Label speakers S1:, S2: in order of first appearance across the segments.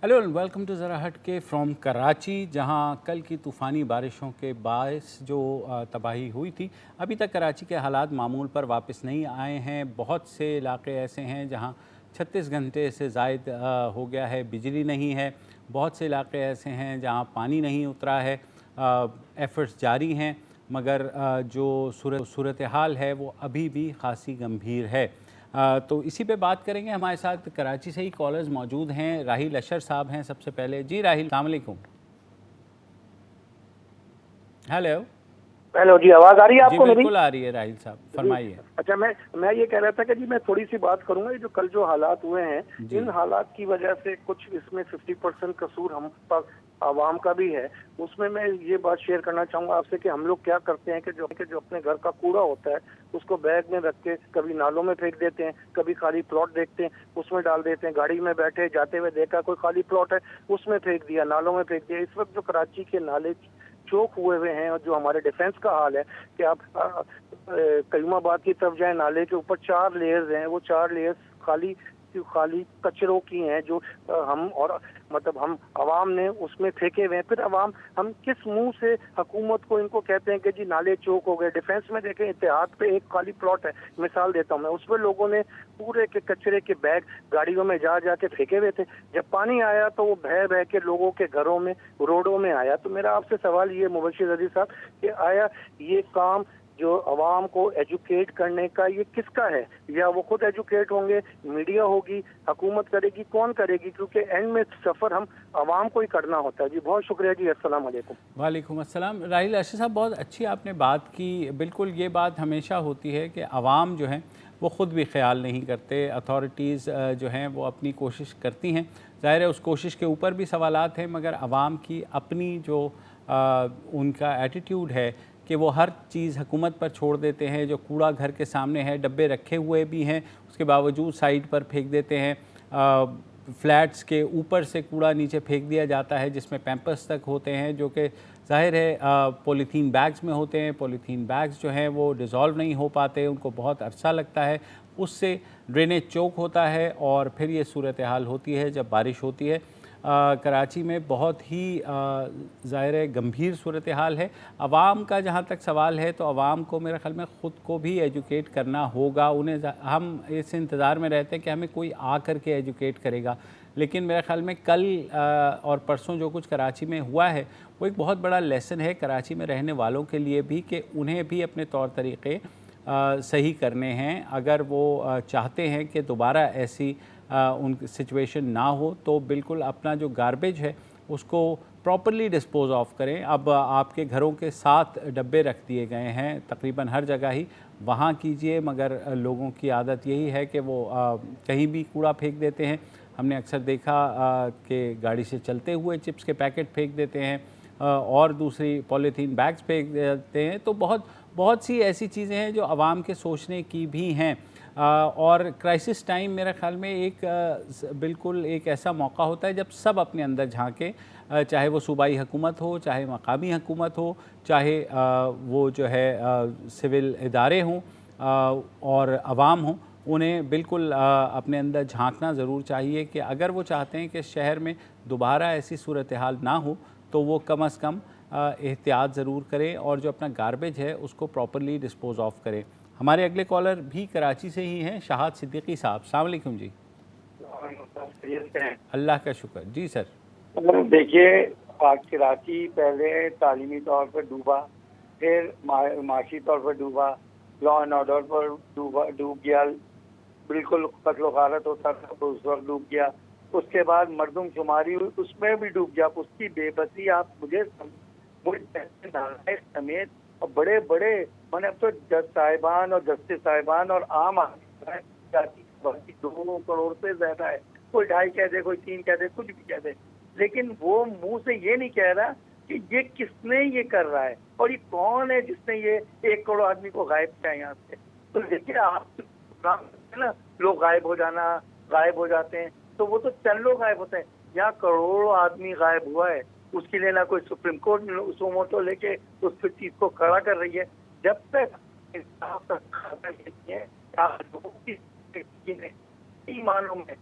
S1: Hello and welcome to ज़रा हट के फ्रॉम कराची, जहां कल की तूफ़ानी बारिशों के बायस जो तबाही हुई थी, अभी तक कराची के हालात मामूल पर वापस नहीं आए हैं। बहुत से इलाके ऐसे हैं जहां 36 घंटे से ज़ायद हो गया है, बिजली नहीं है। बहुत से इलाके ऐसे हैं जहां पानी नहीं उतरा है। एफ़र्ट्स जारी हैं, मगर जो सूरत हाल है वो अभी भी खासी गंभीर है। तो इसी पे बात करेंगे। हमारे साथ कराची से ही कॉलर्स मौजूद हैं। राहिल अशर साहब हैं सबसे पहले। जी राहिल, अस्सलाम वालेकुम। हेलो।
S2: हेलो जी, आवाज आ रही है
S1: जी
S2: आपको मेरी?
S1: बिल्कुल आ रही है राहिल साहब,
S2: जी।
S1: फरमाइए।
S2: अच्छा, मैं ये कह रहा था कि जी मैं थोड़ी सी बात करूंगा। ये जो कल जो हालात हुए हैं,
S1: जी
S2: इन हालात की वजह से कुछ इसमें 50% कसूर हम पर आवाम का भी है। उसमें मैं ये बात शेयर करना चाहूंगा आपसे कि हम लोग क्या करते हैं कि जो अपने घर का कूड़ा होता है उसको बैग में रख के कभी नालों में फेंक देते हैं, कभी खाली प्लॉट देखते हैं उसमें डाल देते हैं। गाड़ी में बैठे जाते हुए देखा कोई खाली प्लॉट है उसमें फेंक दिया, नालों में फेंक दिया। इस वक्त जो कराची के नाले चौक हुए हैं और जो हमारे डिफेंस का हाल है कि आप करीमाबाद की तरफ जाए, नाले के ऊपर 4 लेयर्स हैं, वो 4 लेयर्स खाली खाली कचरों की हैं जो हम और मतलब हम आवाम ने उसमें फेंके हुए हैं। फिर आवाम, हम किस मुंह से हुकूमत को इनको कहते हैं कि जी नाले चौक हो गए। डिफेंस में देखें, इत्तेहाद पे एक खाली प्लॉट है, मिसाल देता हूँ मैं, उसमें लोगों ने पूरे के कचरे के बैग गाड़ियों में जा जाके फेंके हुए थे। जब पानी आया तो वो बह बह के लोगों के घरों में, रोडों में आया। तो मेरा आपसे सवाल ये मुबशिर अजीज साहब कि आया ये काम जो अवाम को एजुकेट करने का ये किसका है? या वो खुद एजुकेट होंगे, मीडिया होगी, हुकूमत करेगी, कौन करेगी? क्योंकि एंड में सफ़र हम अवाम को ही करना होता है। जी बहुत शुक्रिया जी, अस्सलाम वालेकुम।
S1: वालेकुम अस्सलाम। राहिल अशर साहब, बहुत अच्छी आपने बात की। बिल्कुल ये बात हमेशा होती है कि आवाम जो हैं वो ख़ुद भी ख्याल नहीं करते। अथॉरिटीज़ जो हैं वो अपनी कोशिश करती हैं, ज़ाहिर है उस कोशिश के ऊपर भी सवालात हैं, मगर आवाम की अपनी जो उनका एटीट्यूड है कि वो हर चीज़ हुकूमत पर छोड़ देते हैं। जो कूड़ा घर के सामने है, डब्बे रखे हुए भी हैं, उसके बावजूद साइड पर फेंक देते हैं। फ्लैट्स के ऊपर से कूड़ा नीचे फेंक दिया जाता है, जिसमें पैम्पर्स तक होते हैं, जो कि ज़ाहिर है पॉलीथीन बैग्स में होते हैं। पॉलीथीन बैग्स जो हैं वो डिज़ोल्व नहीं हो पाते, उनको बहुत अरसा लगता है। उससे ड्रेनेज चोक होता है और फिर ये सूरत हाल होती है जब बारिश होती है। कराची में बहुत ही ज़ाहिर है गंभीर सूरत हाल है। आवाम का जहाँ तक सवाल है, तो आवाम को मेरे ख़्याल में ख़ुद को भी एजुकेट करना होगा। उन्हें, हम इस इंतज़ार में रहते हैं कि हमें कोई आ कर के एजुकेट करेगा, लेकिन मेरे ख़्याल में कल और परसों जो कुछ कराची में हुआ है वो एक बहुत बड़ा लेसन है कराची में रहने वालों के लिए भी, कि उन्हें भी अपने तौर तरीक़े सही करने हैं। अगर वो चाहते हैं कि दोबारा ऐसी उन सिचुएशन ना हो, तो बिल्कुल अपना जो गार्बेज है उसको प्रॉपरली डिस्पोज़ ऑफ करें। अब आपके घरों के 7 डब्बे रख दिए गए हैं तकरीबन हर जगह ही, वहाँ कीजिए। मगर लोगों की आदत यही है कि वो कहीं भी कूड़ा फेंक देते हैं। हमने अक्सर देखा कि गाड़ी से चलते हुए चिप्स के पैकेट फेंक देते हैं और दूसरी पॉलीथीन बैग्स फेंक देते हैं। तो बहुत बहुत सी ऐसी चीज़ें हैं जो आवाम के सोचने की भी हैं। और क्राइसिस टाइम मेरे ख़्याल में एक बिल्कुल एक ऐसा मौका होता है जब सब अपने अंदर झांकें, चाहे वो सूबाई हुकूमत हो, चाहे मकामी हुकूमत हो, चाहे वो जो है सिविल इदारे हों और आवाम हों। उन्हें बिल्कुल अपने अंदर झांकना ज़रूर चाहिए कि अगर वो चाहते हैं कि शहर में दोबारा ऐसी सूरत हाल ना हो, तो वो कम अज़ कम एहतियात ज़रूर करें और जो अपना गार्बेज है उसको प्रॉपरली डिस्पोज़ ऑफ करें। हमारे अगले कॉलर भी कराची से ही हैं, शाहद सिद्दीकी साहब। अस्सलाम वालेकुम जी। अल्लाह का शुक्र जी सर।
S3: देखिए, कराची पहले तालीमी तौर पर डूबा, फिर माशी तौर पर डूबा, लॉ एंड ऑर्डर पर डूब गया, बिल्कुल कत्लो गारत होता था तो उस वक्त डूब गया। उसके बाद मर्दमशुमारी हुई, उसमें भी डूब गया। उसकी बेबसी आप मुझे समेत और बड़े बड़े, मैंने अब तो जज साहिबान और जस्टिस साहिबान और आम आदमी 2 करोड़ से ज्यादा है। कोई 2.5 कह दे, कोई 3 कह दे, कुछ भी कह दे, लेकिन वो मुंह से ये नहीं कह रहा कि ये किसने ये कर रहा है और ये कौन है जिसने ये 1 करोड़ आदमी को गायब किया यहाँ से। तो देखिए, आप ना, लोग गायब हो जाते हैं, तो वो तो चंद लोग गायब होते हैं। यहाँ करोड़ों आदमी गायब हुआ है, उसके लिए ना कोई सुप्रीम कोर्ट सुमोटो लेके उस चीज को खड़ा कर रही है। जब तक लोगों की मानों में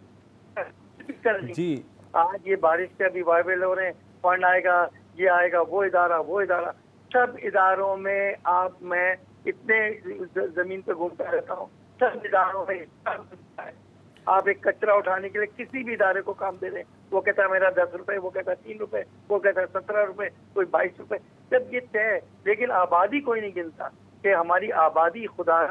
S1: जी
S3: आज ये बारिश के अभी वायबल हो रहे हैं, फंड आएगा, ये आएगा, वो इदारा, सब इदारों में मैं इतने जमीन पे घूमता रहता हूँ, सब इदारों में सब मिलता है। आप एक कचरा उठाने के लिए किसी भी इदारे को काम दे दें, वो कहता है मेरा 10 रुपए, वो कहता है 3 रुपए, वो कहता है 17 रुपए, कोई 22 रुपए, जब ये तय। लेकिन आबादी कोई नहीं गिनता कि हमारी आबादी खुदा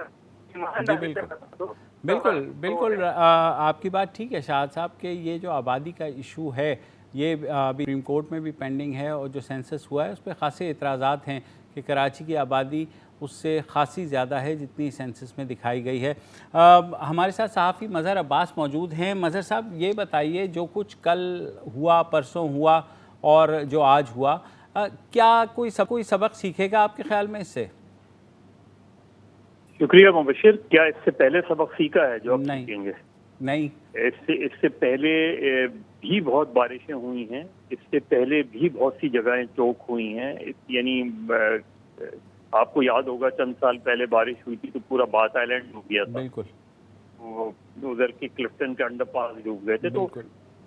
S3: ईमानदारी से बता दो।
S1: बिल्कुल बिल्कुल आपकी बात ठीक है शाहद साहब कि ये जो आबादी का इशू है ये अभी सुप्रीम कोर्ट में भी पेंडिंग है, और जो सेंसस हुआ है उस पर ख़ासे एतराज़ात हैं कि कराची की आबादी उससे खासी ज़्यादा है जितनी सेंसस में दिखाई गई है। हमारे साथ सहाफ़ी मज़हर अब्बास मौजूद हैं। मज़हर साहब, ये बताइए, जो कुछ कल हुआ, परसों हुआ और जो आज हुआ, क्या कोई सबक सीखेगा आपके ख्याल में इससे?
S4: शुक्रिया मुबशिर। क्या इससे पहले सबक सीखा है जो आप सीखेंगे?
S1: नहीं,
S4: इससे पहले भी बहुत बारिशें हुई हैं, इससे पहले भी बहुत सी जगहें चौक हुई हैं। यानी आपको याद होगा चंद साल पहले बारिश हुई थी तो पूरा बाथ आइलैंड डूब गया था।
S1: बिल्कुल।
S4: उधर के क्लिफ्टन के अंडरपास डूब गए थे। तो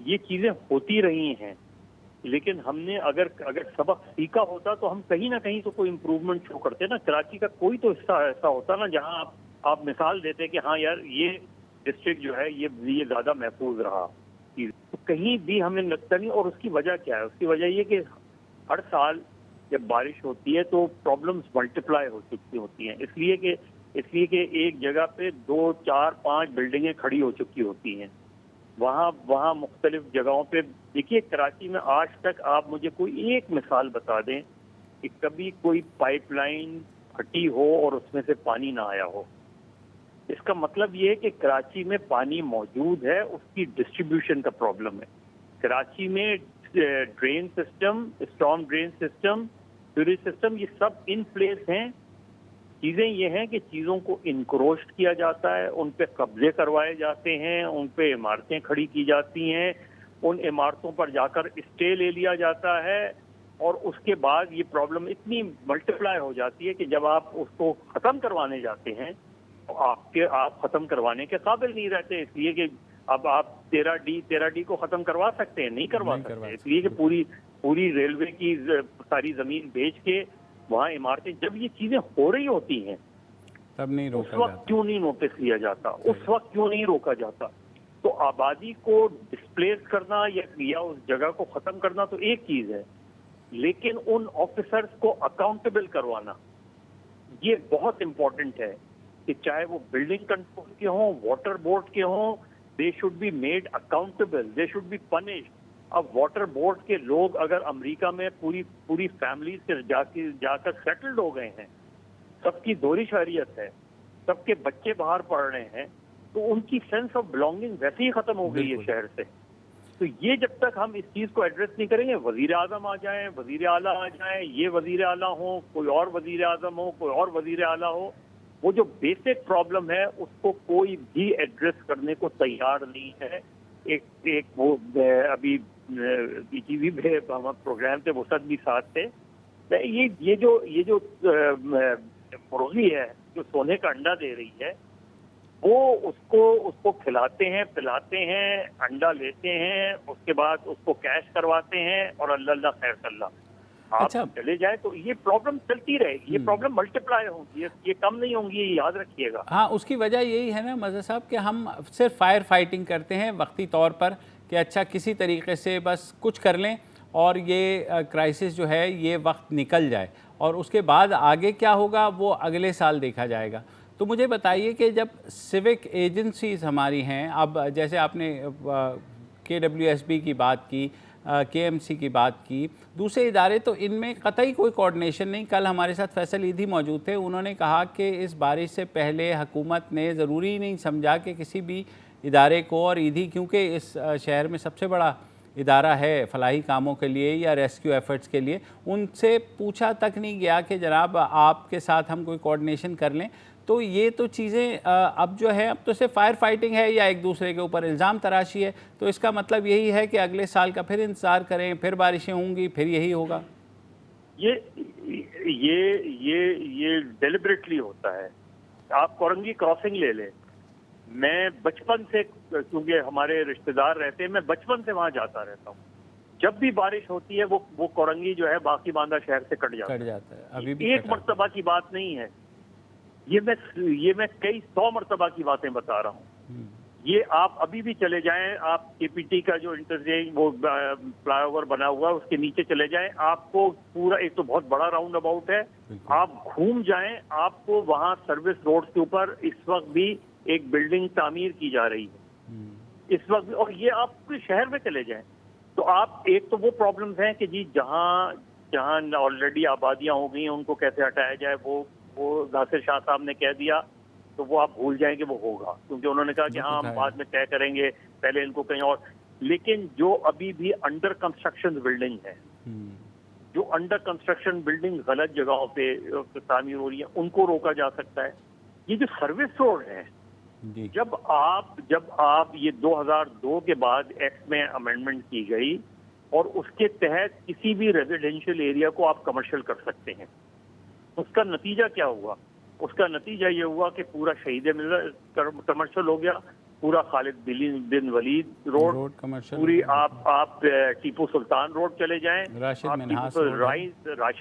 S4: ये चीजें होती रही हैं, लेकिन हमने अगर सबक सीखा होता तो हम कहीं ना कहीं तो कोई इम्प्रूवमेंट शो करते ना। कराची का कोई तो हिस्सा ऐसा होता ना जहां आप मिसाल देते कि हाँ यार ये डिस्ट्रिक्ट जो है ये ज्यादा महफूज रहा। तो कहीं भी हमें लगता नहीं। और उसकी वजह क्या है? उसकी वजह ये कि हर साल जब बारिश होती है तो प्रॉब्लम्स मल्टीप्लाई हो चुकी होती हैं, इसलिए कि एक जगह पे 2, 4, 5 बिल्डिंगें खड़ी हो चुकी होती हैं। वहाँ मुख्तलिफ जगहों पे देखिए, कराची में आज तक आप मुझे कोई एक मिसाल बता दें कि कभी कोई पाइपलाइन फटी हो और उसमें से पानी ना आया हो। इसका मतलब ये है कि कराची में पानी मौजूद है, उसकी डिस्ट्रीब्यूशन का प्रॉब्लम है। कराची में drain system, storm drain system, sewerage system, ये सब इन प्लेस हैं। चीज़ें ये हैं कि चीज़ों को इनक्रोच्ड किया जाता है, उन पे कब्जे करवाए जाते हैं, उन पे इमारतें खड़ी की जाती हैं, उन इमारतों पर जाकर स्टे ले लिया जाता है, और उसके बाद ये प्रॉब्लम इतनी मल्टीप्लाई हो जाती है कि जब आप उसको ख़त्म करवाने जाते हैं तो आप ख़त्म करवाने के काबिल नहीं रहते। इसलिए कि अब आप 13D को ख़त्म करवा सकते हैं? नहीं करवा सकते। इसलिए कि पूरी रेलवे की सारी ज़मीन बेच के वहाँ इमारतें, जब ये चीज़ें हो रही होती हैं
S1: तब नहीं रोका
S4: जाता, उस वक्त क्यों नहीं नोटिस लिया जाता? उस वक्त क्यों नहीं रोका जाता? तो आबादी को डिस्प्लेस करना या उस जगह को ख़त्म करना तो एक चीज़ है, लेकिन उन ऑफिसर्स को अकाउंटेबल करवाना ये बहुत इम्पोर्टेंट है कि चाहे वो बिल्डिंग कंट्रोल के हों, वाटर बोर्ड के हों, they should be made accountable, they should be punished. अब वाटर बोर्ड के लोग अगर अमेरिका में पूरी फैमिली से जाकर सेटल्ड हो गए हैं, सबकी दोहरी शहरियत है, सबके बच्चे बाहर पढ़ रहे हैं, तो उनकी सेंस ऑफ बिलोंगिंग वैसे ही खत्म हो गई है शहर से। तो ये जब तक हम इस चीज़ को एड्रेस नहीं करेंगे, वजीर आजम आ जाएं, वजीर आला आ जाएं, ये वजीर आला हो, कोई और वजीर आजम हो, कोई और वजीर आला हो, वो जो बेसिक प्रॉब्लम है उसको कोई भी एड्रेस करने को तैयार नहीं है। एक वो अभी BTV पे हमारा प्रोग्राम थे, वो सब भी साथ थे। ये जो मुर्गी है जो सोने का अंडा दे रही है, वो उसको खिलाते हैं, पिलाते हैं, अंडा लेते हैं, उसके बाद उसको कैश करवाते हैं और अल्लाह खैर सल्ला आप चले जाए। तो ये प्रॉब्लम चलती रहेगी, ये प्रॉब्लम मल्टीप्लाई होंगी, ये कम नहीं होंगी, ये याद रखिएगा।
S1: हाँ, उसकी वजह यही है ना मज़हर साहब कि हम सिर्फ फायर फाइटिंग करते हैं वक्ती तौर पर कि अच्छा किसी तरीके से बस कुछ कर लें और ये क्राइसिस जो है ये वक्त निकल जाए, और उसके बाद आगे क्या होगा वो अगले साल देखा जाएगा। तो मुझे बताइए कि जब सिविक एजेंसीज़ हमारी हैं, अब जैसे आपने KWSB की बात की, KMC की बात की, दूसरे इदारे, तो इनमें कतई कोई कोऑर्डिनेशन नहीं। कल हमारे साथ फैसल ईदी मौजूद थे, उन्होंने कहा कि इस बारिश से पहले हुकूमत ने ज़रूरी नहीं समझा कि किसी भी इदारे को, और ईदी क्योंकि इस शहर में सबसे बड़ा इदारा है फलाही कामों के लिए या रेस्क्यू एफर्ट्स के लिए, उनसे पूछा तक नहीं गया कि जनाब आपके साथ हम कोई कोऑर्डिनेशन कर लें। तो ये तो चीज़ें अब जो है, अब तो सिर्फ फायर फाइटिंग है या एक दूसरे के ऊपर इल्ज़ाम तराशी है। तो इसका मतलब यही है कि अगले साल का फिर इंतज़ार करें, फिर बारिशें होंगी, फिर यही होगा।
S4: ये डेलिबरेटली होता है। आप कोरंगी क्रॉसिंग ले लें, मैं बचपन से, क्योंकि हमारे रिश्तेदार रहते हैं, मैं बचपन से वहाँ जाता रहता हूँ। जब भी बारिश होती है वो कोरंगी जो है बाकी बांदा शहर से कट जाता है।
S1: अभी भी
S4: एक मर्तबा की बात नहीं है, ये मैं कई 100 मर्तबा की बातें बता रहा हूँ। ये आप अभी भी चले जाएं, आप केपीटी का जो इंटरचेंज वो फ्लाईओवर बना हुआ है उसके नीचे चले जाएं, आपको पूरा, एक तो बहुत बड़ा राउंड अबाउट है, आप घूम जाएं, आपको वहाँ सर्विस रोड के ऊपर इस वक्त भी एक बिल्डिंग तामीर की जा रही है इस वक्त। और ये आप पूरे शहर में चले जाएं तो आप, एक तो वो प्रॉब्लम्स हैं कि जी जहाँ ऑलरेडी आबादियाँ हो गई हैं उनको कैसे हटाया जाए, वो नासिर शाह साहब ने कह दिया तो वो आप भूल जाएंगे वो होगा, क्योंकि उन्होंने कहा कि हाँ हम बाद में तय करेंगे, पहले इनको कहीं और। लेकिन जो अभी भी अंडर कंस्ट्रक्शन बिल्डिंग है, जो अंडर कंस्ट्रक्शन बिल्डिंग गलत जगहों पे तामीर हो रही है, उनको रोका जा सकता है। ये जो सर्विस रोड है, जब आप ये 2002 के बाद एक्ट में अमेंडमेंट की गई और उसके तहत किसी भी रेजिडेंशियल एरिया को आप कमर्शियल कर सकते हैं, उसका नतीजा क्या हुआ? उसका नतीजा ये हुआ कि पूरा शहीद मिल्लत कमर्शियल हो गया, पूरा खालिद बिन वलीद रोड कमर्शियल, पूरी आप टीपू सुल्तान रोड चले जाएं, राशिद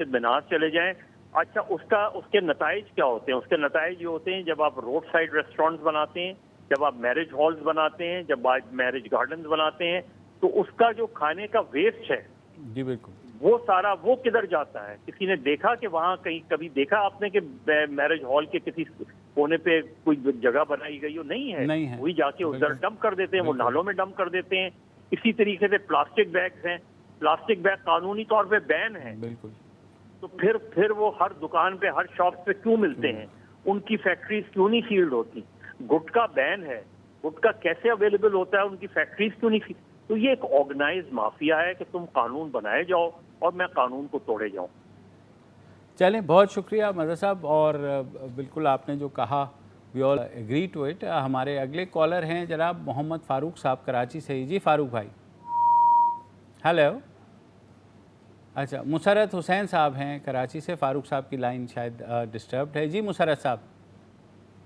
S4: मिन्हास चले जाएं। अच्छा, उसके नताइज क्या होते हैं? उसके नताइज ये होते हैं, जब आप रोड साइड रेस्टोरेंट्स बनाते हैं, जब आप मैरिज हॉल्स बनाते हैं, जब आप मैरिज गार्डन्स बनाते हैं, तो उसका जो खाने का वेस्ट है, जी बिल्कुल, वो सारा वो किधर जाता है? किसी ने देखा कि वहाँ कभी देखा आपने कि मैरिज हॉल के किसी कोने पे कोई जगह बनाई गई हो? नहीं है। वही जाके उधर डंप कर देते हैं, वो नालों में डंप कर देते हैं। इसी तरीके से प्लास्टिक बैग्स हैं, प्लास्टिक बैग कानूनी तौर पे बैन है, बिल्कुल। तो फिर वो हर दुकान पे, हर शॉप पे क्यों मिलते हैं? उनकी फैक्ट्रीज क्यों नहीं फील्ड होती? गुटखा बैन है, गुटखा कैसे अवेलेबल होता है? उनकी फैक्ट्रीज क्यों नहीं? तो ये एक ऑर्गेनाइज माफिया है कि तुम कानून बनाए जाओ और मैं कानून को तोड़े जाऊं।
S1: चलें, बहुत शुक्रिया मदर साहब, और बिल्कुल आपने जो कहा we all agree to it. हमारे अगले कॉलर हैं जनाब मोहम्मद फ़ारूक साहब कराची से ही। जी फ़ारूक भाई, हेलो। अच्छा, मुसरत हुसैन साहब हैं कराची से, फ़ारूक साहब की लाइन शायद डिस्टर्ब्ड है। जी मुसरत साहब।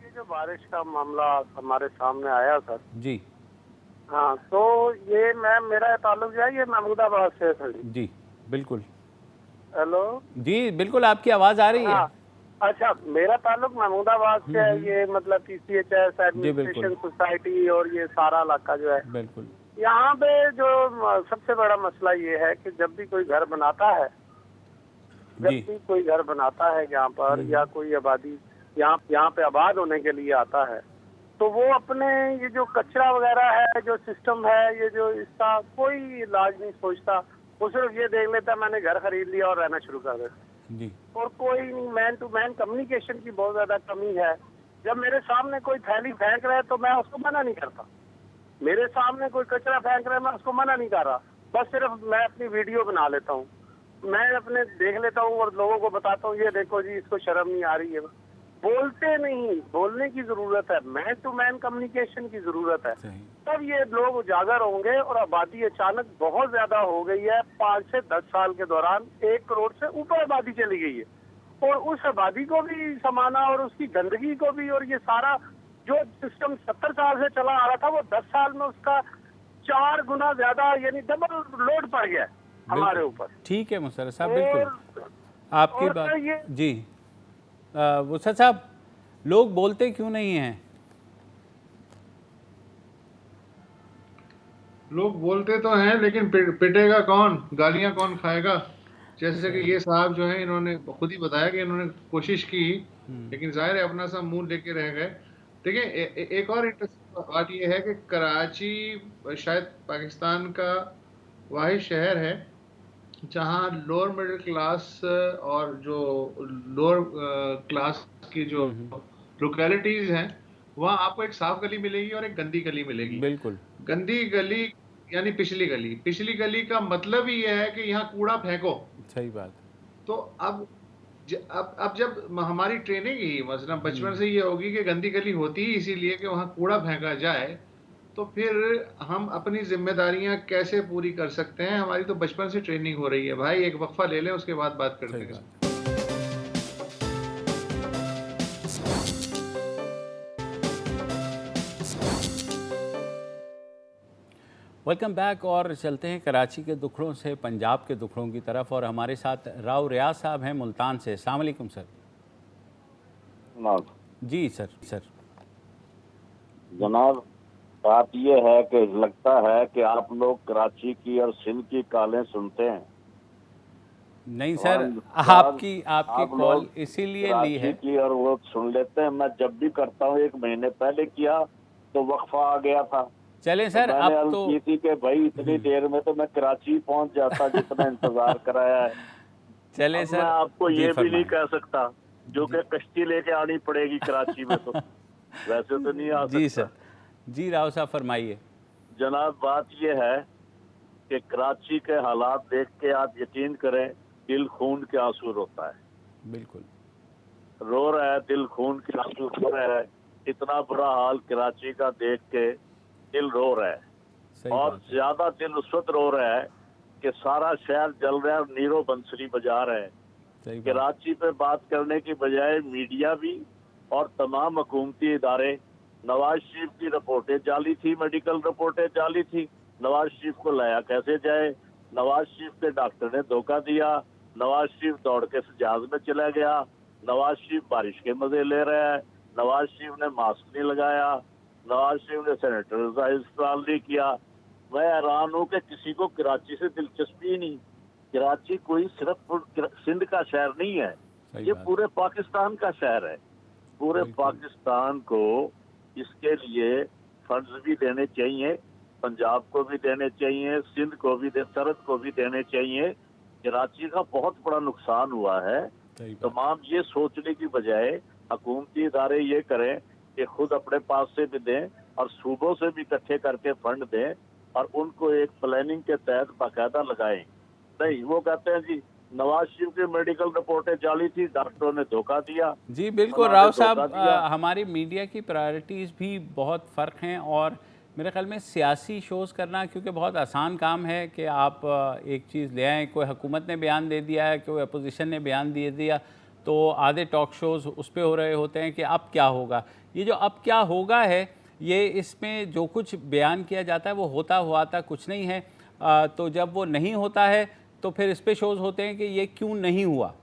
S5: ये जो बारिश का मामला हमारे सामने आया सर,
S1: जी
S5: हाँ, तो ये मेरा ताल्लुक जो है ये महमूदाबाद से है सर। जी
S1: बिल्कुल।
S5: हेलो
S1: जी बिल्कुल, आपकी आवाज़ आ रही है।
S5: अच्छा, मेरा ताल्लुक महमूदाबाद से है, ये मतलब PCHS एडमिनिस्ट्रेशन सोसाइटी और ये सारा इलाका जो है, बिल्कुल। यहाँ पे जो सबसे बड़ा मसला ये है कि जब भी कोई घर बनाता है, यहाँ पर या कोई आबादी यहाँ पे आबाद होने के लिए आता है, तो वो अपने ये जो कचरा वगैरह है, जो सिस्टम है, ये जो इसका कोई इलाज नहीं सोचता। वो सिर्फ ये देख लेता मैंने घर खरीद लिया और रहना शुरू कर देता जी। और कोई मैन टू मैन कम्युनिकेशन की बहुत ज्यादा कमी है। जब मेरे सामने कोई थैली फेंक रहा है तो मैं उसको मना नहीं करता, मेरे सामने कोई कचरा फेंक रहा है मैं उसको मना नहीं कर रहा, बस सिर्फ मैं अपनी वीडियो बना लेता हूँ, मैं अपने देख लेता हूँ और लोगों को बताता हूँ ये देखो जी इसको शर्म नहीं आ रही है। बोलते नहीं, बोलने की जरूरत है, मैन टू मैन कम्युनिकेशन की जरूरत है, तब ये लोग उजागर होंगे। और आबादी अचानक बहुत ज्यादा हो गई है, 5 से 10 साल के दौरान 1 करोड़ से ऊपर आबादी चली गई है, और उस आबादी को भी समाना और उसकी गंदगी को भी, और ये सारा जो सिस्टम 70 साल से चला आ रहा था वो 10 साल में उसका 4 गुना ज्यादा यानी डबल लोड पड़ गया हमारे ऊपर।
S1: ठीक है मुसरत साहब, बिल्कुल आपकी बात जी। मुसरत साहब, लोग बोलते क्यों नहीं हैं?
S6: लोग बोलते तो हैं लेकिन पिटेगा कौन, गालियां कौन खाएगा? जैसे कि ये साहब जो है इन्होंने खुद ही बताया कि इन्होंने कोशिश की लेकिन जाहिर है अपना सा मुंह लेके रह गए। देखिए एक और इंटरेस्टिंग बात ये है कि कराची शायद पाकिस्तान का वाहिद शहर है जहाँ लोअर मिडिल क्लास और जो लोअर क्लास की जो लोकेलिटीज हैं वहाँ आपको एक साफ गली मिलेगी और एक गंदी गली मिलेगी। बिल्कुल, गंदी गली यानी पिछली गली का मतलब ही यह है कि यहाँ कूड़ा फेंको।
S1: सही बात।
S6: तो अब जब हमारी ट्रेनिंग ही मतलब बचपन से ये होगी कि गंदी गली होती ही इसीलिए कि वहाँ कूड़ा फेंका जाए, तो फिर हम अपनी जिम्मेदारियां कैसे पूरी कर सकते हैं? हमारी तो बचपन से ट्रेनिंग हो रही है। भाई एक वक्फा ले लें, उसके बाद बात करते हैं।
S1: वेलकम बैक और चलते हैं कराची के दुखड़ों से पंजाब के दुखड़ों की तरफ और हमारे साथ राव रियाज साहब हैं मुल्तान से। अस्सलाम वालेकुम सर। जी सर।
S7: जनाब, बात ये है कि लगता है कि आप लोग कराची की और सिंध की कालें सुनते हैं।
S1: नहीं सर, आपकी कॉल इसीलिए ली है
S7: की और वो सुन लेते हैं। मैं जब भी करता हूँ, 1 महीने पहले किया तो वक्फा आ गया था।
S1: चलें सर,
S7: तो
S1: अब
S7: मैंने
S1: तो
S7: की थी कि भाई इतनी देर में तो मैं कराची पहुंच जाता जितना इंतजार कराया है।
S1: चले सर,
S7: मैं आपको ये भी नहीं
S1: फरमाएं।
S7: कह सकता जो कि कश्ती लेके आनी पड़ेगी कराची में, तो वैसे तो नहीं आ सकता।
S1: जी सर, जी राव साहब फरमाइए।
S7: जनाब, बात ये है कि कराची के हालात देख के आप यकीन करें, दिल खून के आंसू रोता है।
S1: बिल्कुल
S7: रो रहा है, दिल खून के आंसू रो रहा है। इतना बुरा हाल कराची का देख के दिल रो रहा है।
S1: सही
S7: और
S1: बात है।
S7: ज्यादा दिल उस वक्त रो रहा है कि सारा शहर जल रहा है और नीरो बंसरी बजा रहे हैं।
S1: सही बात।
S7: कराची पे बात करने की बजाय मीडिया भी और तमाम हुकूमती इदारे, नवाज शरीफ की रिपोर्टें जाली थी, मेडिकल रिपोर्टें जाली थी। नवाज शरीफ को लाया कैसे जाए? नवाज शरीफ के डॉक्टर ने धोखा दिया। नवाज शरीफ दौड़ के जहाज में चला गया। नवाज शरीफ बारिश के मजे ले रहा है। नवाज शरीफ ने मास्क नहीं लगाया। नवाज शरीफ ने सैनिटाइजर इस्तेमाल नहीं किया। मैं हैरान हूँ कि किसी को कराची से दिलचस्पी ही नहीं। कराची कोई सिर्फ सिंध का शहर नहीं है, ये पूरे पाकिस्तान का शहर है। पूरे पाकिस्तान को इसके लिए फंड्स भी देने चाहिए, पंजाब को भी देने चाहिए, सिंध को भी, सरहद को भी देने चाहिए। कराची का बहुत बड़ा नुकसान हुआ है। तमाम ये सोचने की बजाय हुकूमती इदारे ये करें कि खुद अपने पास से भी दें और सूबों से भी इकट्ठे करके फंड दें और उनको एक प्लानिंग के तहत बाकायदा लगाएं। नहीं, वो कहते हैं जी नवाज शरीफ की मेडिकल रिपोर्टें जाली थी, डॉक्टरों ने धोखा दिया।
S1: जी बिल्कुल राव साहब, हमारी मीडिया की प्रायोरिटीज़ भी बहुत फ़र्क हैं और मेरे ख्याल में सियासी शोज़ करना क्योंकि बहुत आसान काम है कि आप एक चीज़ ले आएँ। कोई हुकूमत ने बयान दे दिया है, कोई अपोजिशन ने बयान दे दिया, तो आधे टॉक शोज़ उस पर हो रहे होते हैं कि अब क्या होगा। ये जो अब क्या होगा है, ये इसमें जो कुछ बयान किया जाता है वो होता हुआ था कुछ नहीं है। तो जब वो नहीं होता है तो फिर इस पे शोज़ होते हैं कि ये क्यों नहीं हुआ,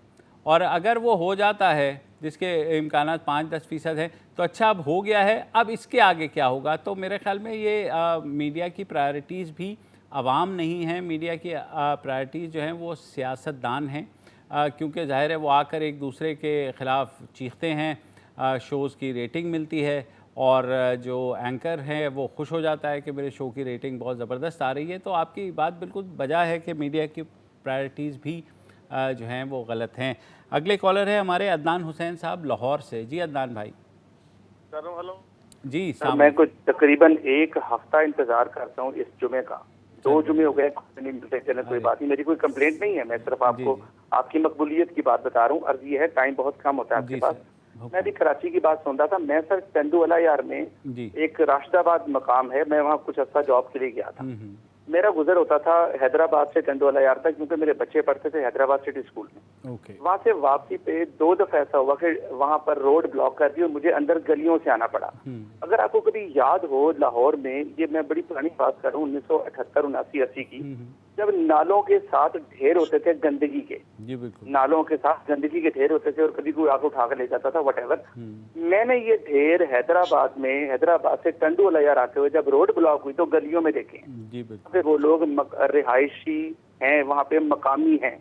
S1: और अगर वो हो जाता है जिसके इम्कानात 5-10% हैं तो अच्छा अब हो गया है, अब इसके आगे क्या होगा। तो मेरे ख़्याल में ये मीडिया की प्रायोरिटीज़ भी आवाम नहीं है, मीडिया की प्रायोरिटीज़ जो हैं वो सियासतदान हैं, क्योंकि ज़ाहिर है वो आकर एक दूसरे के ख़िलाफ़ चीखते हैं, शोज़ की रेटिंग मिलती है और जो एंकर है वो खुश हो जाता है कि मेरे शो की रेटिंग बहुत ज़बरदस्त आ रही है। तो आपकी बात बिल्कुल बजा है कि मीडिया की प्रायोरिटीज़ भी जो हैं वो गलत हैं। अगले कॉलर है हमारे अदनान हुसैन साहब लाहौर से। जी अदनान भाई।
S5: हेलो
S1: जी
S3: सर, मैं कुछ तकरीबन 1 हफ्ता इंतजार करता हूँ इस जुमे का। 2 जुमे हो गए, नहीं मिलते। चले कोई बात नहीं, मेरी कोई कंप्लेंट नहीं है, मैं सिर्फ आपको आपकी मकबूलियत की बात बता रहा हूँ। अर्ज ये है, टाइम बहुत कम होता है आपके पास। मैं भी कराची की बात सुन रहा था। मैं सर चंदूवाला यार में एक राशिदाबाद मकाम है, मैं वहाँ कुछ अच्छा जॉब के लिए गया था। मेरा गुजर होता था हैदराबाद से टंडोला यार तक, क्योंकि मेरे बच्चे पढ़ते थे हैदराबाद सिटी स्कूल में। वहाँ से वापसी पे 2 दफा ऐसा हुआ कि वहाँ पर रोड ब्लॉक कर दी और मुझे अंदर गलियों से आना पड़ा। अगर आपको कभी याद हो, लाहौर में, ये मैं बड़ी पुरानी बात कर रहा हूँ, 1978, 79, 80 की, जब नालों के साथ ढेर होते थे गंदगी के, नालों के साथ गंदगी के ढेर होते थे और कभी कोई आग उठा कर ले जाता था, वटेवर। मैंने ये ढेर हैदराबाद से टंडोला यार आते हुए जब रोड ब्लॉक हुई तो गलियों में देखे। वो लोग रिहायशी हैं, वहाँ पे मकामी हैं।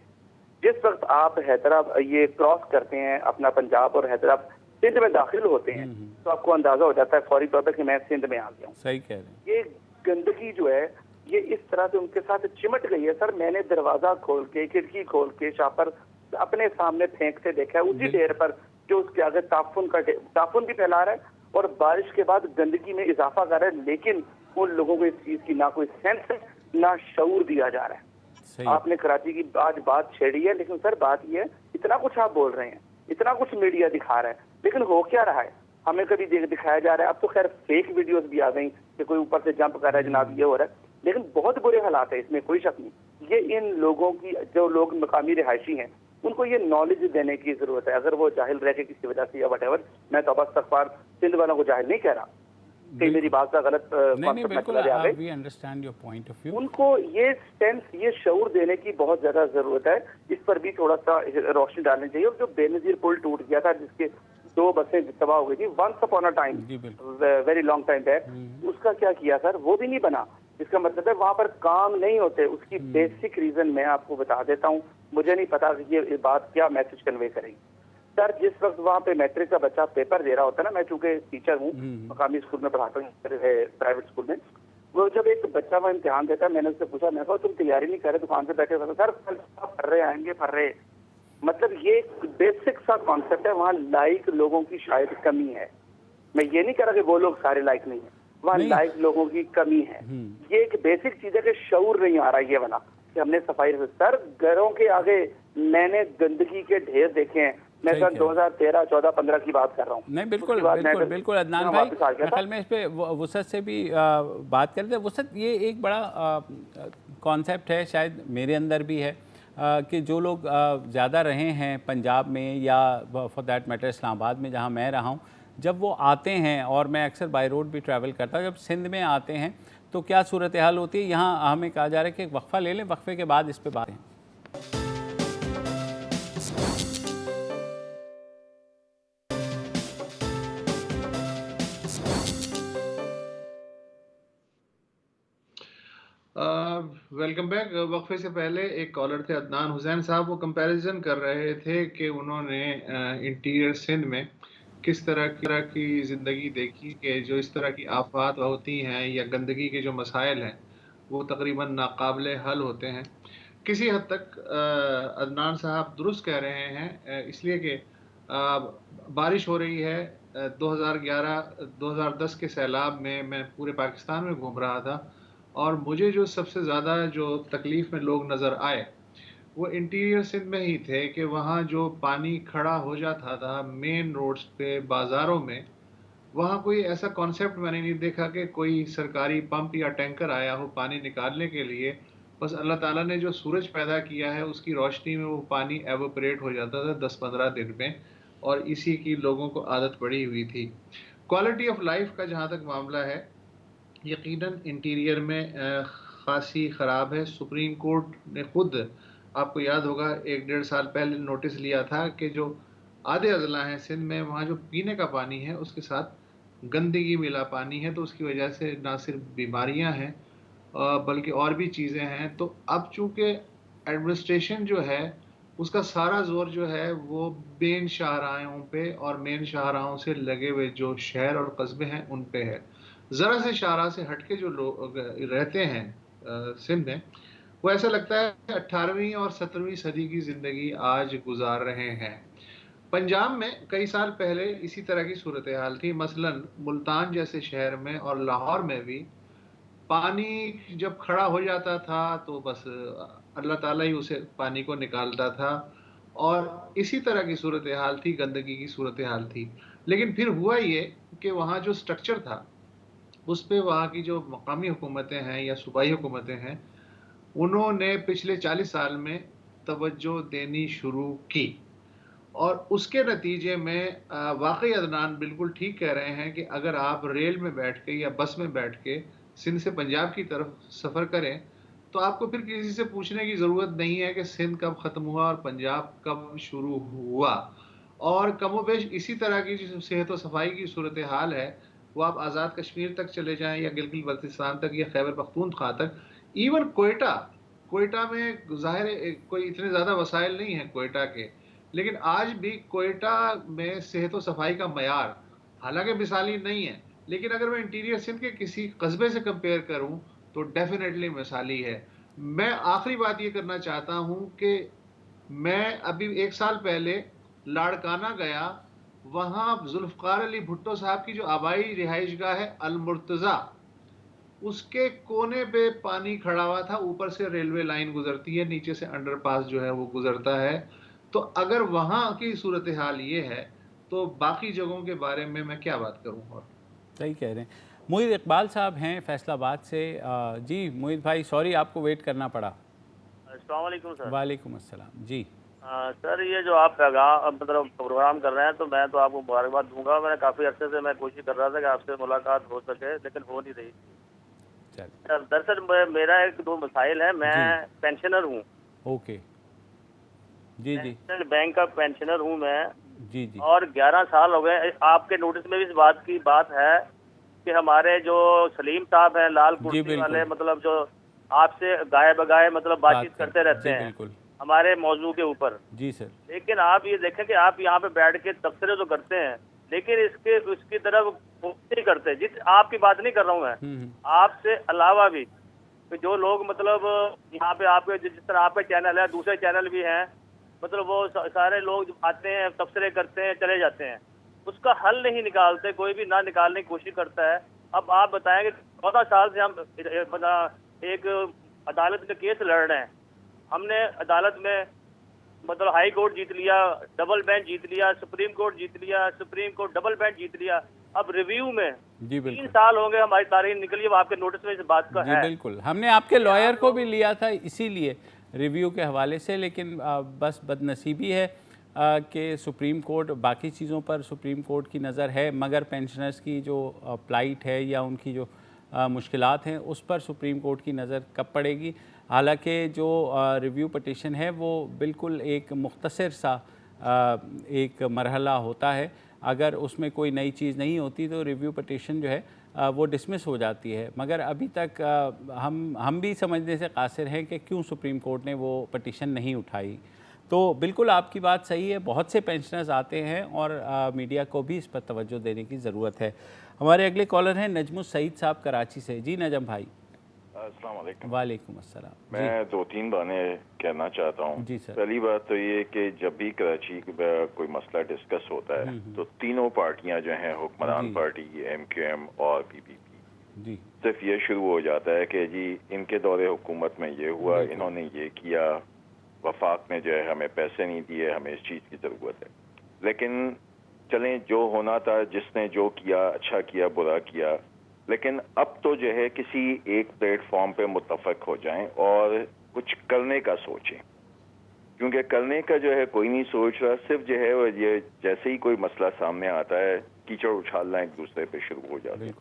S3: जिस वक्त आप हैदराबाद ये क्रॉस करते हैं अपना पंजाब और हैदराबाद सिंध में दाखिल होते हैं तो आपको अंदाजा हो जाता है फौरी तौर पर कि मैं सिंध में आ गया हूँ।
S1: सही कह रहे हैं।
S3: ये गंदगी जो है ये इस तरह से उनके साथ चिमट गई है। सर, मैंने दरवाजा खोल के, खिड़की खोल के शापर अपने सामने फेंकते देखा है, उसी ढेर पर जो उसके आगे ताफुन भी फैला रहा है और बारिश के बाद गंदगी में इजाफा कर रहा है। लेकिन उन लोगों को इस चीज की ना कोई सेंस है, ना शऊर दिया जा रहा है। आपने कराची की आज बात छेड़ी है, लेकिन सर बात यह है, इतना कुछ आप बोल रहे हैं, इतना कुछ मीडिया दिखा रहा है, लेकिन हो क्या रहा है? हमें कभी दिखाया जा रहा है। अब तो खैर फेक वीडियोस भी आ गई कि कोई ऊपर से जंप कर रहा है, जनाब ये हो रहा है, लेकिन बहुत बुरे हालात है, इसमें कोई शक नहीं। ये इन लोगों की, जो लोग मकामी रिहायशी हैं, उनको ये नॉलेज देने की जरूरत है। अगर वो जाहिल रह के किसी वजह से या वटेवर, मैं तौबा इस्तगफार सिंध वालों को जाहिल नहीं कह रहा,
S5: कहीं मेरी बात का गलत
S1: नहीं
S5: concept
S1: बिल्कुल,
S5: ना चला जाए।
S1: We understand your point of view.
S5: उनको ये सेंस, ये शऊर देने की बहुत ज्यादा जरूरत है। इस पर भी थोड़ा सा रोशनी डालनी चाहिए। और जो बेनजीर पुल टूट गया था, जिसके 2 बसें तबाह हो गई थी, वंस अपॉन अ टाइम,
S1: जी बिल्कुल।
S5: वेरी लॉन्ग टाइम बैक, उसका क्या किया सर? वो भी नहीं बना। इसका मतलब है वहां पर काम नहीं होते। उसकी बेसिक रीजन मैं आपको बता देता हूँ। मुझे नहीं पता कि ये बात क्या मैसेज कन्वे करेगी। सर, जिस वक्त वहाँ पे मैट्रिक का बच्चा पेपर दे रहा होता है ना, मैं चूंकि टीचर हूँ, मकामी स्कूल में पढ़ाता हूँ, प्राइवेट स्कूल में, वो जब एक बच्चा वहाँ इम्तिहान देता है, मैंने उससे पूछा, मैं कहा तुम तैयारी नहीं कर रहे, दुकान पे बैठे हो? सर कल फर रहे आएंगे, फर रहे। मतलब ये बेसिक सा कॉन्सेप्ट है। वहाँ लाइक लोगों की शायद कमी है। मैं ये नहीं कह रहा कि वो लोग सारे लाइक नहीं है, वहाँ लाइक लोगों की कमी है। ये एक बेसिक चीज है कि शऊर नहीं आ रहा है ये वाला कि हमने सफाई। सर, घरों के आगे मैंने गंदगी के ढेर देखे हैं। मैं सन 2013, 14, 15 की बात कर रहा हूँ।
S1: नहीं बिल्कुल बिल्कुल बिल्कुल अदनान भाई, कल मैं इस पे वसत से भी बात कर रहे थे। वसत, ये एक बड़ा कॉन्सेप्ट है, शायद मेरे अंदर भी है, कि जो लोग ज़्यादा रहे हैं पंजाब में या फॉर दैट मैटर इस्लामाबाद में जहाँ मैं रहा हूँ, जब वो आते हैं, और मैं अक्सर बाई रोड भी ट्रैवल करता हूँ, जब सिंध में आते हैं तो क्या सूरत हाल होती है। यहाँ हमें कहा जा रहा है कि एक वक्फ़ा ले लें, वक्फ़े के बाद इस पर बात है।
S6: Welcome back. वक्फे से पहले एक कॉलर थे अदनान हुसैन साहब, वो कंपैरिजन कर रहे थे कि उन्होंने इंटीरियर सिंध में किस तरह की ज़िंदगी देखी कि जो इस तरह की आफात होती हैं या गंदगी के जो मसाइल हैं वो तकरीबन नाकाबिले हल होते हैं। किसी हद तक अदनान साहब दुरुस्त कह रहे हैं, इसलिए कि बारिश हो रही है। 2011-2010 के सैलाब में मैं पूरे पाकिस्तान में घूम रहा था, और मुझे जो सबसे ज़्यादा जो तकलीफ़ में लोग नज़र आए वो इंटीरियर सिंध में ही थे कि वहाँ जो पानी खड़ा हो जाता था मेन रोड्स पे, बाज़ारों में, वहाँ कोई ऐसा कॉन्सेप्ट मैंने नहीं देखा कि कोई सरकारी पंप या टैंकर आया हो पानी निकालने के लिए। बस अल्लाह ताला ने जो सूरज पैदा किया है उसकी रोशनी में वो पानी एवोपरेट हो जाता था 10-15 दिन में, और इसी की लोगों को आदत पड़ी हुई थी। क्वालिटी ऑफ लाइफ का जहाँ तक मामला है, यकीनन इंटीरियर में खासी ख़राब है। सुप्रीम कोर्ट ने खुद, आपको याद होगा, 1-1.5 साल पहले नोटिस लिया था कि जो आधे अजला हैं सिंध में, वहाँ जो पीने का पानी है उसके साथ गंदगी मिला पानी है, तो उसकी वजह से ना सिर्फ बीमारियाँ हैं बल्कि और भी चीज़ें हैं। तो अब चूँकि एडमिनिस्ट्रेशन जो है उसका सारा जोर जो है वो मेन शाहराहों पे और मेन शाहराहों से लगे हुए जो शहर और कस्बे हैं उन पे है। ज़रा से शाहराह से हटके जो लोग रहते हैं सिंध में, वो ऐसा लगता है 18वीं और 17वीं सदी की ज़िंदगी आज गुजार रहे हैं। पंजाब में कई साल पहले इसी तरह की सूरत हाल थी। मसलन मुल्तान जैसे शहर में और लाहौर में भी पानी जब खड़ा हो जाता था तो बस अल्लाह ताला ही उसे पानी को निकालता था, और इसी तरह की सूरत हाल थी, गंदगी की सूरत हाल थी। लेकिन फिर हुआ ये कि वहाँ जो स्ट्रक्चर था उस पे वहाँ की जो मकामी हुकूमतें हैं या सूबाई हुकूमतें हैं, उन्होंने पिछले 40 साल में तवज्जो देनी शुरू की, और उसके नतीजे में वाकई अदनान बिल्कुल ठीक कह रहे हैं कि अगर आप रेल में बैठ के या बस में बैठ के सिंध से पंजाब की तरफ सफ़र करें तो आपको फिर किसी से पूछने की ज़रूरत नहीं है कि सिंध कब ख़त्म हुआ और पंजाब कब शुरू हुआ। और कमोबेश इसी तरह की जो सेहत व सफाई की सूरत हाल है वो आप आज़ाद कश्मीर तक चले जाएं या गिलगित बल्तिस्तान तक या खैबर पख्तूनख्वा तक, इवन कोयटा में ज़ाहिर है कोई इतने ज़्यादा वसाइल नहीं हैं कोयटा के, लेकिन आज भी कोयटा में सेहत व सफाई का मयार हालांकि मिसाली नहीं है, लेकिन अगर मैं इंटीरियर सिंध के किसी कस्बे से कंपेयर करूं तो डेफिनेटली मिसाली है। मैं आखिरी बात ये करना चाहता हूं कि मैं अभी 1 साल पहले लाड़काना गया, वहाँ जुल्फ़कार अली भुट्टो साहब की जो आबाई रिहाइशगाह है अल-मुर्तज़ा, उसके कोने पे पानी खड़ा हुआ था। ऊपर से रेलवे लाइन गुजरती है, नीचे से अंडरपास जो है वो गुजरता है। तो अगर वहाँ की सूरत हाल ये है तो बाकी जगहों के बारे में मैं क्या बात करूँ। और
S1: सही कह रहे हैं। मोहित इकबाल साहब हैं फैसलाबाद से। जी मोहित भाई, सॉरी आपको वेट करना पड़ा।
S8: अस्सलाम वालेकुम सर।
S1: वालेकुम अस्सलाम जी।
S8: सर ये जो आप पैगाम मतलब प्रोग्राम कर रहे हैं तो मैं तो आपको मुबारकबाद दूंगा। मैंने काफ़ी अरसे से मैं कोशिश कर रहा था कि आपसे मुलाकात हो सके, लेकिन हो नहीं रही।
S1: चल
S8: दरअसल मेरा एक दो मसाइल है। मैं पेंशनर हूँ,
S1: ओके जी जी
S8: नेशनल बैंक का पेंशनर हूँ मैं,
S1: जी जी
S8: और 11 साल हो गए। आपके नोटिस में भी इस बात की बात है कि हमारे जो सलीम साहब हैं लाल कुर्सी
S1: बिल्कुल।
S8: वाले, मतलब जो आपसे गाए बगाए मतलब बातचीत करते रहते
S1: जी
S8: हैं
S1: बिल्कुल
S8: हमारे मौजू के ऊपर।
S1: जी सर
S8: लेकिन आप ये देखें कि आप यहाँ पे बैठ के तबसरे तो करते हैं, लेकिन उसकी तरफ नहीं करते। जिस आपकी बात नहीं कर रहा हूँ मैं, आपसे अलावा भी कि जो लोग मतलब यहाँ पे आपके जिस तरह आपका चैनल है, दूसरे चैनल भी हैं, मतलब वो सारे लोग जो आते हैं तबसरे करते हैं चले जाते हैं, उसका हल नहीं निकालते, कोई भी ना निकालने की कोशिश करता है। अब आप बताएं कि 14 साल से हम एक अदालत में केस लड़ रहे हैं। हमने अदालत में मतलब हाई कोर्ट जीत लिया, डबल बेंच जीत लिया, सुप्रीम कोर्ट जीत लिया, सुप्रीम कोर्ट डबल बेंच जीत लिया। अब रिव्यू में
S1: जी
S8: 3
S1: बिल्कुल
S8: साल हो गए हमारी तारीख निकली। अब आपके नोटिस में इस बात का
S1: जी
S8: है।
S1: बिल्कुल हमने आपके लॉयर को भी लिया था इसीलिए रिव्यू के हवाले से, लेकिन बस बदनसीबी है कि सुप्रीम कोर्ट बाकी चीज़ों पर सुप्रीम कोर्ट की नज़र है, मगर पेंशनर्स की जो प्लाइट है या उनकी जो मुश्किलात हैं उस पर सुप्रीम कोर्ट की नज़र कब पड़ेगी। हालांकि जो रिव्यू पटिशन है वो बिल्कुल एक मुख्तसर सा एक मरहला होता है। अगर उसमें कोई नई चीज़ नहीं होती तो रिव्यू पटिशन जो है वो डिसमिस हो जाती है। मगर अभी तक हम भी समझने से कासिर हैं कि क्यों सुप्रीम कोर्ट ने वो पटिशन नहीं उठाई। तो बिल्कुल आपकी बात सही है, बहुत से पेंशनर्स आते हैं और मीडिया को भी इस पर तवज्जो देने की ज़रूरत है। हमारे अगले कॉलर हैं नजमुस सईद साहब कराची से। जी नजम भाई।
S9: अस्सलाम वालेकुम।
S1: वालेकुम अस्सलाम।
S9: मैं 2-3 बातें कहना चाहता हूँ।
S1: जी सर।
S9: पहली बात तो ये कि जब भी कराची में कोई मसला डिस्कस होता है तो तीनों पार्टियां जो हैं, हुक्मरान पार्टी, MQM और PPP,
S1: जी
S9: सिर्फ ये शुरू हो जाता है कि जी इनके दौरे हुकूमत में ये हुआ, इन्होंने ये किया, वफाक ने जो है हमें पैसे नहीं दिए, हमें इस चीज़ की ज़रूरत है। लेकिन चलें, जो होना था, जिसने जो किया, अच्छा किया बुरा किया, लेकिन अब तो जो है किसी एक प्लेटफॉर्म पे मुत्तफक हो जाएं और कुछ करने का सोचें, क्योंकि करने का जो है कोई नहीं सोच रहा। सिर्फ जो है ये जैसे ही कोई मसला सामने आता है कीचड़ उछालना एक दूसरे पे शुरू हो जाता है।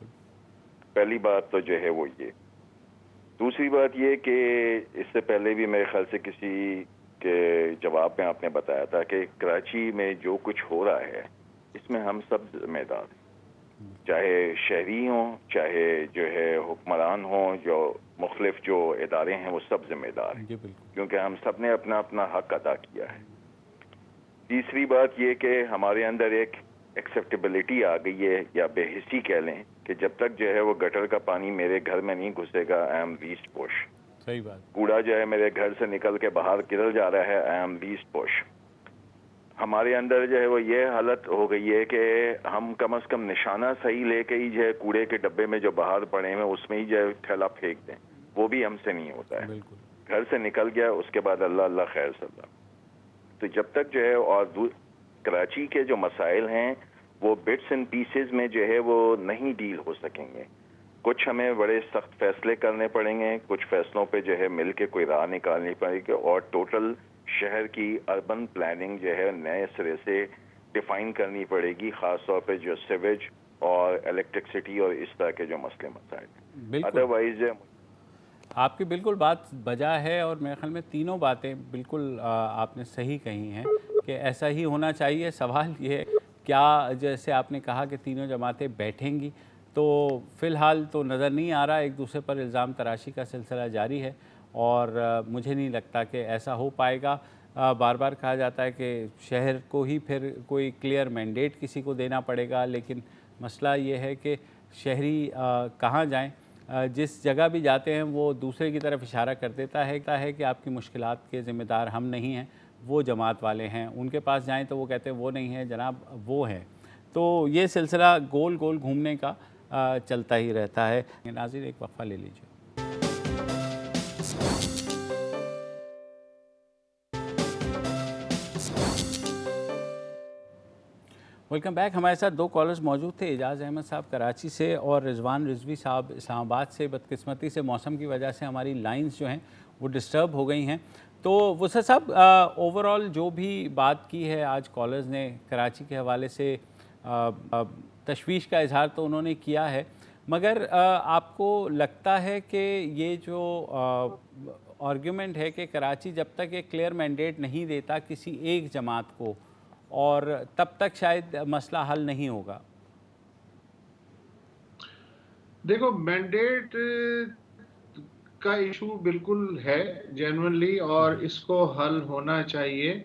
S9: पहली बात तो जो है वो ये। दूसरी बात ये कि इससे पहले भी मेरे ख्याल से किसी के जवाब में आपने बताया था कि कराची में जो कुछ हो रहा है इसमें हम सब जिम्मेदार हैं, चाहे शहरी हों, चाहे जो है हुक्मरान हों, जो मुख्तलिफ जो इदारे हैं वो सब जिम्मेदार हैं, क्योंकि हम सब ने अपना अपना हक अदा किया है। तीसरी बात ये कि हमारे अंदर एक एक्सेप्टेबिलिटी आ गई है, या बेहिसी कह लें, कि जब तक जो है वो गटर का पानी मेरे घर में नहीं घुसेगा, आई एम लीस्ट पुश।
S1: सही बात।
S9: कूड़ा जो है मेरे घर से निकल के बाहर गिर जा रहा है, आई एम लीस्ट पुश। हमारे अंदर जो है वो ये हालत हो गई है कि हम कम से कम निशाना सही लेके ही जो है कूड़े के डब्बे में जो बाहर पड़े हैं उसमें ही जो है थैला फेंक दें, वो भी हमसे नहीं होता है। घर से निकल गया उसके बाद अल्लाह अल्लाह खैर सल्ला। तो जब तक जो है, और कराची के जो मसाइल हैं वो बिट्स एंड पीसेस में जो है वो नहीं डील हो सकेंगे। कुछ हमें बड़े सख्त फैसले करने पड़ेंगे, कुछ फैसलों पे जो है मिल के कोई राह निकालनी पड़ेगी, और टोटल शहर की अर्बन प्लानिंग जो है नए सिरे से डिफाइन करनी पड़ेगी, खास तौर पे जो सीवेज और इलेक्ट्रिसिटी और इस तरह के जो मसले मसाइल। अदरवाइज
S1: आपकी बिल्कुल बात बजा है, और मेरे ख्याल में तीनों बातें बिल्कुल आपने सही कही हैं कि ऐसा ही होना चाहिए। सवाल ये क्या, जैसे आपने कहा कि तीनों जमातें बैठेंगी, तो फ़िलहाल तो नज़र नहीं आ रहा, एक दूसरे पर इल्ज़ाम तराशी का सिलसिला जारी है, और मुझे नहीं लगता कि ऐसा हो पाएगा। बार बार कहा जाता है कि शहर को ही फिर कोई क्लियर मैंडेट किसी को देना पड़ेगा, लेकिन मसला ये है कि शहरी कहाँ जाएं, जिस जगह भी जाते हैं वो दूसरे की तरफ इशारा कर देता है कि आपकी मुश्किलात के ज़िम्मेदार हम नहीं हैं, वो जमात वाले हैं। उनके पास जाएं तो वो कहते हैं वो नहीं है जनाब, वो हैं। तो ये सिलसिला गोल गोल घूमने का चलता ही रहता है। नाज़रीन, एक वक्फा ले लीजिए। Welcome back. हमारे साथ दो कॉलर्स मौजूद थे, एजाज़ अहमद साहब कराची से और रिजवान रिजवी साहब इस्लामाबाद से। बदकिस्मती से मौसम की वजह से हमारी लाइंस जो हैं वो डिस्टर्ब हो गई हैं, तो वसर साहब, ओवरऑल जो भी बात की है आज कॉलर्स ने कराची के हवाले से, तशवीश का इजहार तो उन्होंने किया है, मगर आपको लगता है कि ये जो आर्गुमेंट है कि कराची जब तक एक क्लियर मैंडेट नहीं देता किसी एक जमात को, और तब तक शायद मसला हल नहीं होगा?
S6: देखो, मैंडेट का इशू बिल्कुल है जेन्युइनली, और इसको हल होना चाहिए।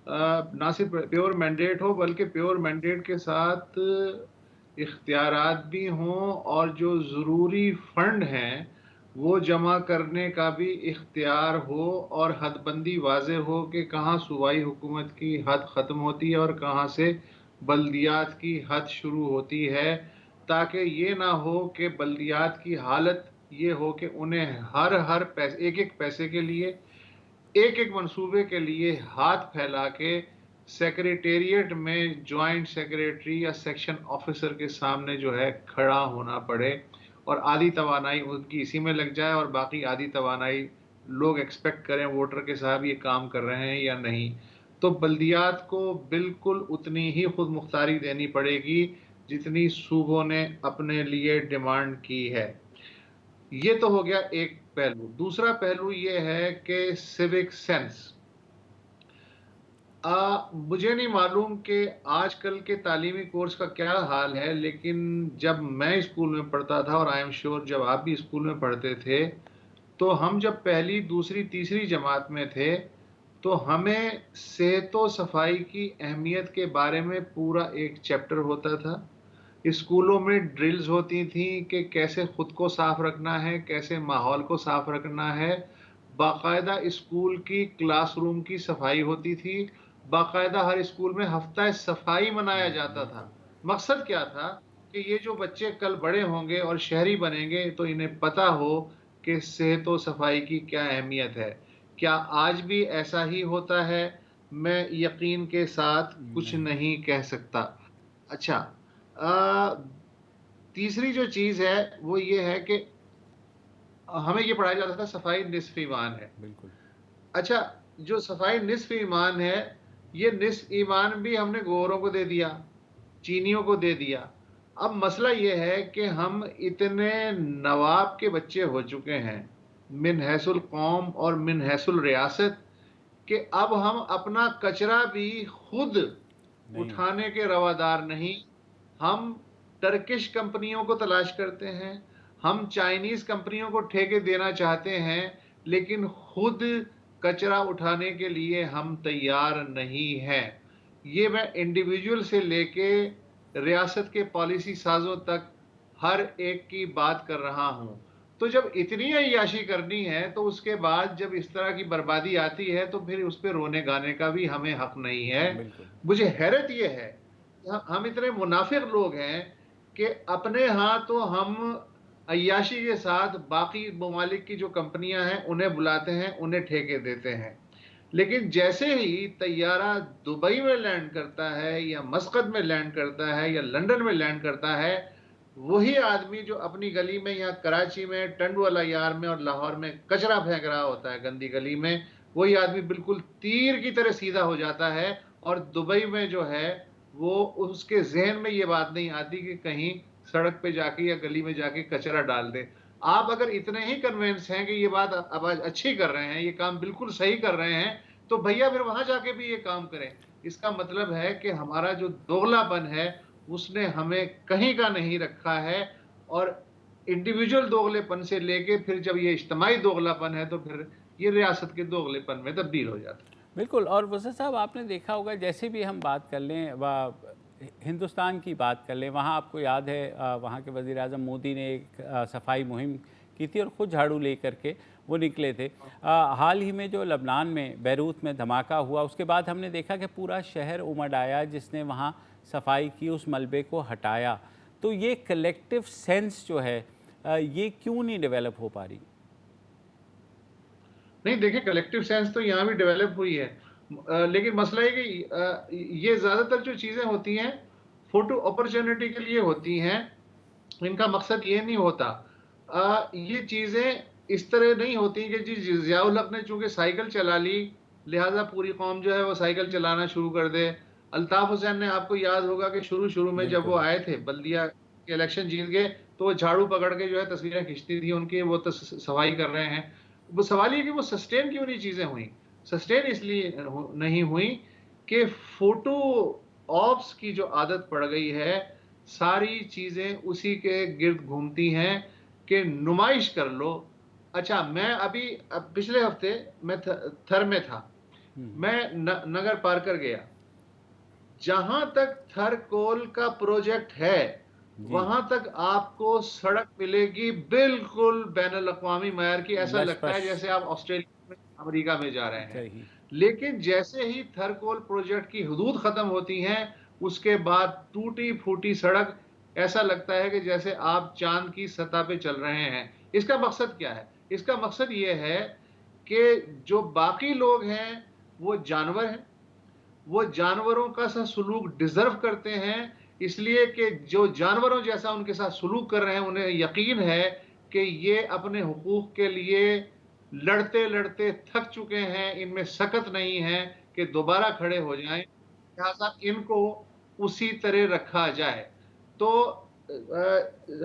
S6: ना सिर्फ प्योर मैंडेट हो, बल्कि प्योर मैंडेट के साथ इख्तियारात भी हों, और जो ज़रूरी फंड हैं वो जमा करने का भी इख्तियार हो, और हदबंदी वाज़े हो कि कहाँ सूबाई हुकूमत की हद ख़त्म होती है और कहाँ से बल्दियात की हद शुरू होती है, ताकि ये ना हो कि बल्दियात की हालत ये हो कि उन्हें हर पैसे, एक एक पैसे के लिए, एक एक मंसूबे के लिए हाथ फैला के सेक्रेटेरिएट में जॉइंट सेक्रेटरी या सेक्शन ऑफिसर के सामने जो है खड़ा होना पड़े, और आधी तवानाई उनकी इसी में लग जाए और बाकी आधी तवानाई लोग एक्सपेक्ट करें वोटर के साहब ये काम कर रहे हैं या नहीं। तो बल्दियात को बिल्कुल उतनी ही खुद मुख्तारी देनी पड़ेगी जितनी सूबों ने अपने लिए डिमांड की है। ये तो हो गया एक पहलू। दूसरा पहलू ये है कि सिविक सेंस। मुझे नहीं मालूम कि आजकल के तालीमी कोर्स का क्या हाल है, लेकिन जब मैं स्कूल में पढ़ता था, और आई एम श्योर जब आप भी स्कूल में पढ़ते थे, तो हम जब पहली, दूसरी, तीसरी जमात में थे तो हमें सेहत व सफाई की अहमियत के बारे में पूरा एक चैप्टर होता था। स्कूलों में ड्रिल्स होती थी कि कैसे खुद को साफ रखना है, कैसे माहौल को साफ रखना है। बाकायदा स्कूल की क्लासरूम की सफाई होती थी। बाकायदा हर स्कूल में हफ्ता सफाई मनाया जाता था। मकसद क्या था कि ये जो बच्चे कल बड़े होंगे और शहरी बनेंगे तो इन्हें पता हो कि सेहत व सफाई की क्या अहमियत है। क्या आज भी ऐसा ही होता है? मैं यकीन के साथ कुछ नहीं कह सकता। अच्छा, तीसरी जो चीज है वो ये है कि हमें ये पढ़ाया जाता था सफाई निस्फ ईमान है।
S1: बिल्कुल।
S6: अच्छा, जो सफाई निस्फ ईमान है, ये निस्फ ईमान भी हमने गोरों को दे दिया, चीनियों को दे दिया। अब मसला ये है कि हम इतने नवाब के बच्चे हो चुके हैं मिन हैसुल कौम और मिन हैसुल रियासत, कि अब हम अपना कचरा भी खुद उठाने के रवादार नहीं। हम टर्किश कंपनियों को तलाश करते हैं, हम चाइनीज कंपनियों को ठेके देना चाहते हैं, लेकिन खुद कचरा उठाने के लिए हम तैयार नहीं हैं। ये मैं इंडिविजुअल से लेके रियासत के पॉलिसी साजों तक हर एक की बात कर रहा हूं। तो जब इतनी अय्याशी करनी है तो उसके बाद जब इस तरह की बर्बादी आती है तो फिर उस पर रोने गाने का भी हमें हक नहीं है। मुझे हैरत यह है, हम इतने मुनाफिक लोग हैं कि अपने यहाँ तो हम अय्याशी के साथ बाकी ममालिक की जो कंपनियां हैं उन्हें बुलाते हैं, उन्हें ठेके देते हैं, लेकिन जैसे ही तैयारा दुबई में लैंड करता है या मस्कत में लैंड करता है या लंदन में लैंड करता है, वही आदमी जो अपनी गली में या कराची में, टंडवाला यार में और लाहौर में कचरा फेंक रहा होता है गंदी गली में, वही आदमी बिल्कुल तीर की तरह सीधा हो जाता है। और दुबई में जो है वो, उसके जहन में ये बात नहीं आती कि कहीं सड़क पे जाके या गली में जाके कचरा डाल दे। आप अगर इतने ही कन्विंस हैं कि ये बात अब अच्छी कर रहे हैं, ये काम बिल्कुल सही कर रहे हैं, तो भैया फिर वहां जाके भी ये काम करें। इसका मतलब है कि हमारा जो दोगलापन है उसने हमें कहीं का नहीं रखा है, और इंडिविजुअल दोगलेपन से लेके फिर जब ये इज्तिमाई दोगलापन है तो फिर ये रियासत के दोगलेपन में तब्दील हो जाता है।
S1: बिल्कुल। और वज़ीर साहब, आपने देखा होगा जैसे भी हम बात कर लें, हिंदुस्तान की बात कर लें, वहाँ आपको याद है वहाँ के वज़ीर आज़म मोदी ने एक सफाई मुहिम की थी और ख़ुद झाड़ू ले करके वो निकले थे। हाल ही में जो लबनान में बैरूत में धमाका हुआ, उसके बाद हमने देखा कि पूरा शहर उमड़ आया जिसने वहाँ सफाई की, उस मलबे को हटाया। तो ये कलेक्टिव सेंस जो है ये क्यों नहीं डेवलप हो पा रही?
S6: नहीं, देखिए, कलेक्टिव सेंस तो यहाँ भी डेवलप हुई है, लेकिन मसला है कि ये ज़्यादातर जो चीज़ें होती हैं फोटो अपॉर्चुनिटी के लिए होती हैं। इनका मकसद ये नहीं होता। ये चीज़ें इस तरह नहीं होती कि जी ज़ियाउल हक ने चूंकि साइकिल चला ली लिहाजा पूरी कौम जो है वो साइकिल चलाना शुरू कर दे। अल्ताफ हुसैन ने, आपको याद होगा कि शुरू में जब वो आए थे बल्दिया के इलेक्शन जीत गए तो वो झाड़ू पकड़ के जो है तस्वीरें खींचती थी उनकी, वो तो सफाई कर रहे हैं। वो सवाल ये कि वो सस्टेन क्यों नहीं चीज़ें हुई? सस्टेन इसलिए नहीं हुई कि फोटो ऑप्स की जो आदत पड़ गई है, सारी चीज़ें उसी के गिर्द घूमती हैं कि नुमाइश कर लो। अच्छा, मैं अभी पिछले हफ्ते मैं थर में था, मैं नगर पार्कर गया। जहां तक थरकोल का प्रोजेक्ट है वहां तक आपको सड़क मिलेगी बिल्कुल बैनुल अक़वामी मयार की। ऐसा लगता है जैसे आप ऑस्ट्रेलिया में, अमेरिका में जा रहे हैं। लेकिन जैसे ही थरकोल प्रोजेक्ट की हदूद खत्म होती हैं, उसके बाद टूटी फूटी सड़क, ऐसा लगता है कि जैसे आप चांद की सतह पे चल रहे हैं। इसका मकसद क्या है? इसका मकसद ये है कि जो बाकी लोग हैं वो जानवर हैं, वो जानवरों का सा सलूक डिजर्व करते हैं, इसलिए कि जो जानवरों जैसा उनके साथ सलूक कर रहे हैं उन्हें यकीन है कि ये अपने हुकूक के लिए लड़ते लड़ते थक चुके हैं, इनमें सकत नहीं है कि दोबारा खड़े हो जाएं, लिहाजा इनको उसी तरह रखा जाए। तो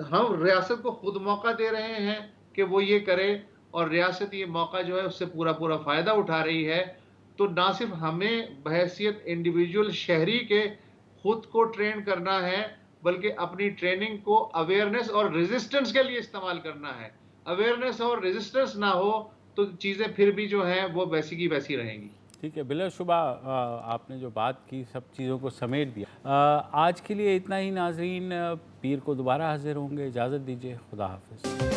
S6: हम रियासत को खुद मौका दे रहे हैं कि वो ये करे और रियासत ये मौका जो है उससे पूरा फ़ायदा उठा रही है। तो ना सिर्फ हमें बहैसियत इंडिविजुअल शहरी के खुद को ट्रेन करना है, बल्कि अपनी ट्रेनिंग को अवेयरनेस और रेजिस्टेंस के लिए इस्तेमाल करना है। अवेयरनेस और रेजिस्टेंस ना हो तो चीज़ें फिर भी जो हैं वो वैसी की वैसी रहेंगी।
S1: ठीक है, बिलाशुबा आपने जो बात की सब चीज़ों को समेट दिया। आज के लिए इतना ही नाज़रीन, पीर को दोबारा हाजिर होंगे। इजाज़त दीजिए, खुदा हाफ़िज़।